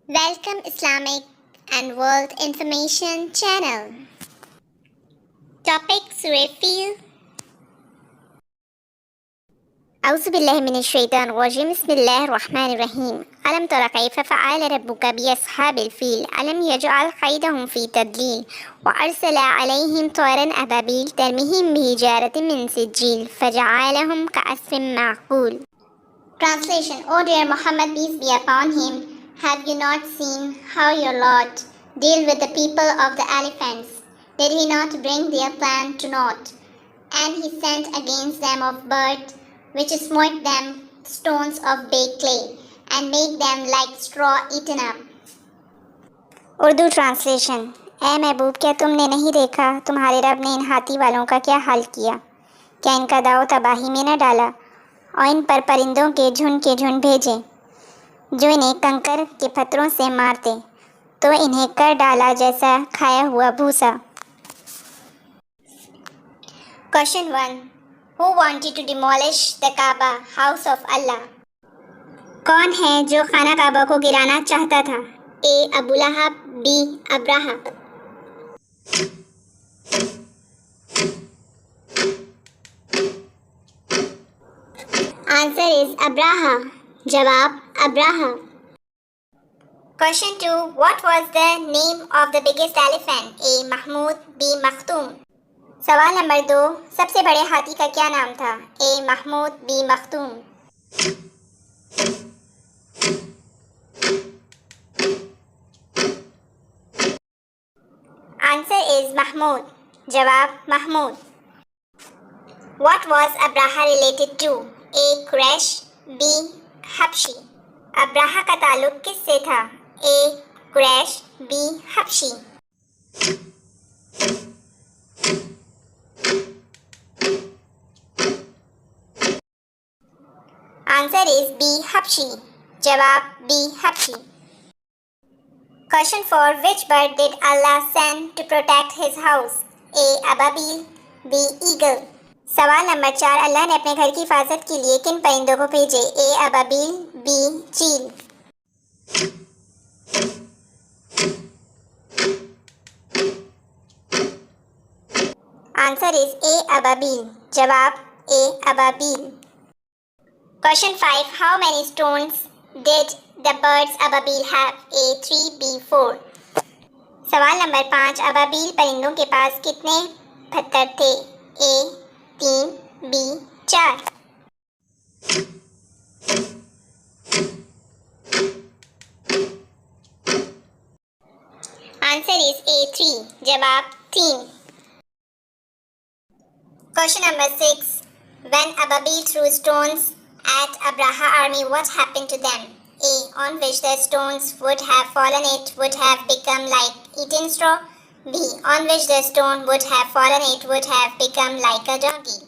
Welcome Islamic and World Information Channel. Topic Surah Fil. أعوذ بالله من الشيطان الرجيم. بسم الله الرحمن الرحيم. ألم تر كيف فعل ربك بأصحاب الفيل ألم يجعل كيدهم في تضليل وأرسل عليهم طيرا أبابيل ترميهم بحجارة من سجيل فجعلهم كعصف معقول. Translation: O dear Muhammad, peace be upon him, have you not seen how your Lord dealt with the people of the elephants? Did he not bring their plan to naught? And he sent against them of birds, which smote them stones of baked clay, and made them like straw eaten up. Urdu translation: اے محبوب، کیا تم نے نہیں دیکھا تمہارے رب نے ان ہاتھی والوں کا کیا حال کیا؟ کیا ان کا داؤ تباہی میں نہ ڈالا اور ان پر پرندوں کے جھنڈ بھیجے جو انہیں کنکر کے پتھروں سے مارتے تو انہیں کر ڈالا جیسا کھایا ہوا بھوسا. Question 1. Who wanted to demolish the Kaaba, house of Allah? کون ہے جو خانہ کعبہ کو گرانا چاہتا تھا؟ A. ابو لہب B. ابراہا. Answer is ابراہا. جواب ابراہا. Question 2. What was the name of the biggest elephant? A. Mahmood B. مختوم. سوال نمبر 2. سب سے بڑے ہاتھی کا کیا نام تھا؟ A. Mahmood B. مختوم. Answer is Mahmood. جواب Mahmood. What was Abraha related to? A. Quraysh B. حبشی. ابراہا کا تعلق کس سے تھا؟ A. Quraysh B. حبشی. Answer is B. حبشی. جواب B. حبشی. Question 4. Which bird did Allah send to protect his house? A. Ababil B. Eagle. سوال نمبر 4. اللہ نے اپنے گھر کی حفاظت کے لیے کن پرندوں کو بھیجے؟ A. Ababeel B. چیل. Answer is A. ابابیل. جواب A. Ababeel. Question 5. How many stones did the birds ababil have? A. 3 B. 4. سوال نمبر 5. ابابیل پرندوں کے پاس کتنے پتھر تھے؟ A. 3 B. 4. Answer is A. 3. جواب 3. Question number 6. When Ababil threw stones at Abraha army, what happened to them? A. On which the stones would have fallen, it would have become like eaten straw. B. On which the stone would have fallen, it would have become like a donkey.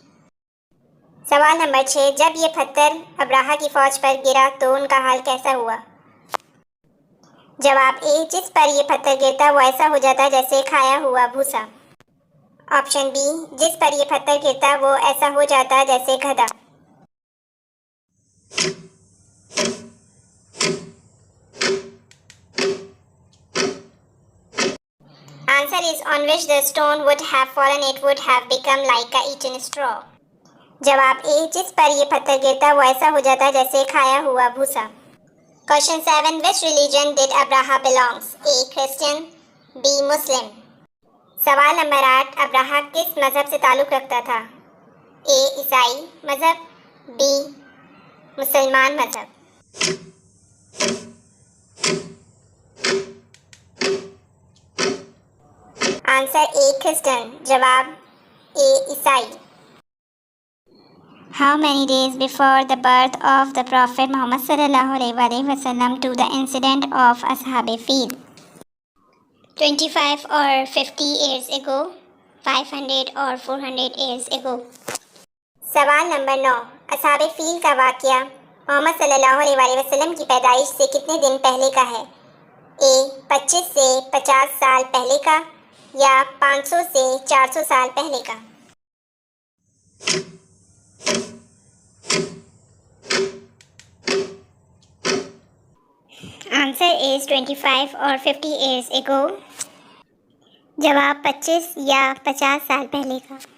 سوال number 6. جب یہ پتھر ابراہا کی فوج پر گرا تو ان کا حال کیسا ہوا؟ جواب A. جس پر یہ پتھر گرتا وہ ایسا ہو جاتا جیسے کھایا ہوا بھوسا. Option B. جس پر یہ پتھر گرتا وہ ایسا ہو جاتا جیسے گدھا. Answer is on which the stone would have fallen, it would have become like a eaten straw. جواب A. جس پر یہ پتھر گرتا وہ ایسا ہو جاتا جیسے کھایا ہوا بھوسا. Question 7. Which religion did Abraha belongs? A. Christian B. Muslim. سوال نمبر 8. ابراہا کس مذہب سے تعلق رکھتا تھا؟ A. عیسائی مذہب B. مسلمان مذہب. Answer A. Christian. جواب A. عیسائی. How many days before the birth of the Prophet Muhammad sallallahu alaihi wasallam to the incident of Ashab Fil? 25 or 50 years ago, 500 or 400 years ago. سوال number 9. اصحاب فیل کا واقعہ محمد صلی اللہ علیہ وسلم کی پیدائش سے کتنے دن پہلے کا ہے؟ A. 25 سے 50 سال پہلے کا یا 500 سے 400 سال پہلے کا. آنسر از 25 اور 50 ایئرس اگو. جواب 25 یا 50 سال پہلے کا.